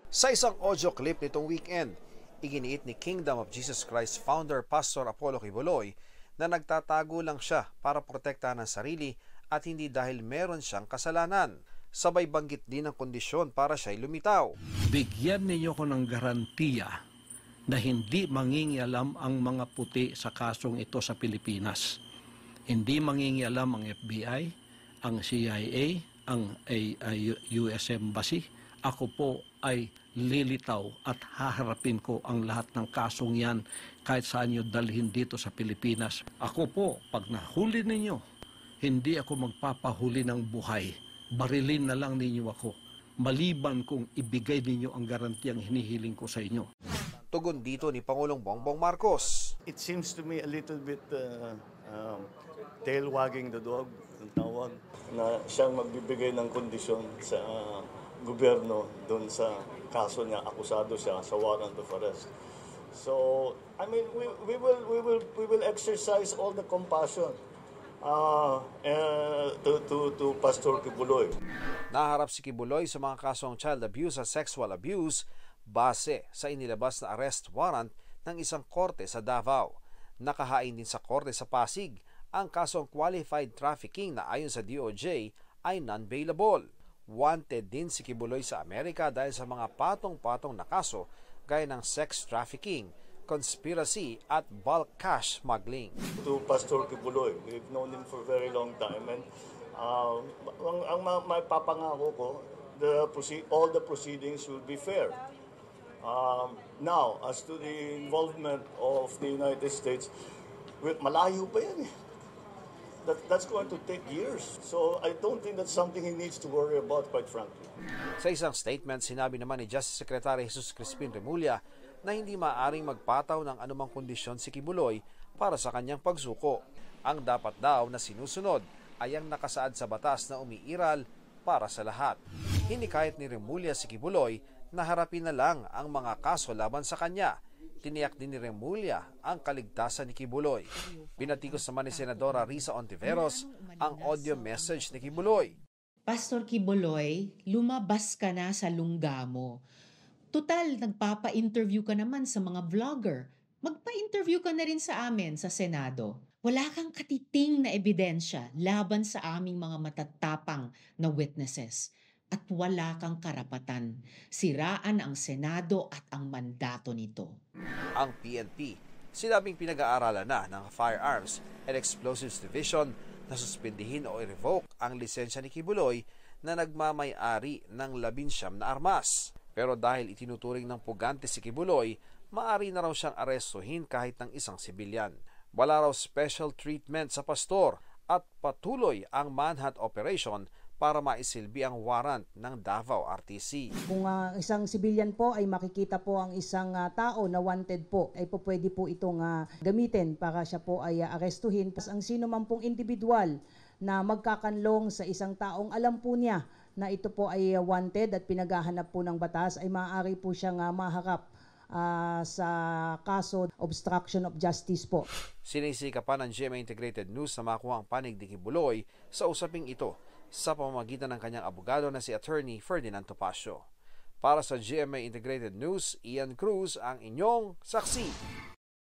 Sa isang audio clip nitong weekend, iginiit ni Kingdom of Jesus Christ founder Pastor Apollo Quiboloy na nagtatago lang siya para protektahan ang sarili at hindi dahil meron siyang kasalanan. Sabay banggit din ang kondisyon para siya'y lumitaw. Bigyan ninyo ko ng garantiya na hindi mangingialam ang mga puti sa kasong ito sa Pilipinas. Hindi mangingialam ang FBI, ang CIA, ang US Embassy. Ako po ay lilitaw at haharapin ko ang lahat ng kasong yan kahit saan nyo dalhin dito sa Pilipinas. Ako po, pag nahuli ninyo, hindi ako magpapahuli ng buhay. Barilin na lang ninyo ako. Maliban kung ibigay ninyo ang garantiyang hinihiling ko sa inyo. Tugon dito ni Pangulong Bongbong Marcos. It seems to me a little bit tail wagging the dog, ang tawag, na siyang magbibigay ng kondisyon sa gobyerno doon sa kaso niya, akusado siya sa warrant of arrest. So, I mean, we will exercise all the compassion to Pastor Quiboloy. Naharap si Quiboloy sa mga kasong child abuse at sexual abuse base sa inilabas na arrest warrant ng isang korte sa Davao. Nakahain din sa korte sa Pasig ang kasong qualified trafficking na ayon sa DOJ ay non-bailable. Wanted din si Quiboloy sa Amerika dahil sa mga patong-patong na kaso gaya ng sex trafficking, conspiracy at bulk cash smuggling. To Pastor Quiboloy, we've known him for a very long time, and ang mapapangako ko, all the proceedings will be fair. Now, as to the involvement of the United States, malayo pa yan eh. That's going to take years. So I don't think that's something he needs to worry about, quite frankly. Sa isang statement, sinabi naman ni Justice Secretary Jesus Crispin Remulla na hindi maaaring magpataw ng anumang kondisyon si Quiboloy para sa kanyang pagsuko. Ang dapat daw na sinusunod ay ang nakasaad sa batas na umiiral para sa lahat. Hinikayat ni Remulla si Quiboloy na harapin na lang ang mga kaso laban sa kanya. Tiniyak din ni Remulla ang kaligtasan ni Quiboloy. Pinatikos naman ni Senadora Risa Ontiveros ang audio message ni Quiboloy. Pastor Quiboloy, lumabas ka na sa lungga mo. Tutal, nagpapa-interview ka naman sa mga vlogger. Magpa-interview ka na rin sa amin sa Senado. Wala kang katiting na ebidensya laban sa aming mga matatapang na witnesses. At wala kang karapatan. Siraan ang Senado at ang mandato nito. Ang PNP, sinabing pinag-aaralan na ng Firearms and Explosives Division na suspindihin o i-revoke ang lisensya ni Quiboloy na nagmamay-ari ng 19 na armas. Pero dahil itinuturing ng pugante si Quiboloy, maaari na raw siyang arestuhin kahit ng isang sibilyan. Wala raw special treatment sa pastor at patuloy ang manhunt operation para maisilbi ang warrant ng Davao RTC. Kung isang civilian po ay makikita po ang isang tao na wanted po, ay po pwede po itong gamitin para siya po ay arestuhin. Ang sino man pong individual na magkakanlong sa isang taong alam po niya na ito po ay wanted at pinaghahanap po ng batas, ay maaari po siyang maharap sa kaso obstruction of justice po. Sinisikapan ng GMA Integrated News na makuha ang panig ni Quiboloy sa usaping ito sa pamamagitan ng kanyang abogado na si Attorney Ferdinand Topacio. Para sa GMA Integrated News, Ian Cruz ang inyong saksi.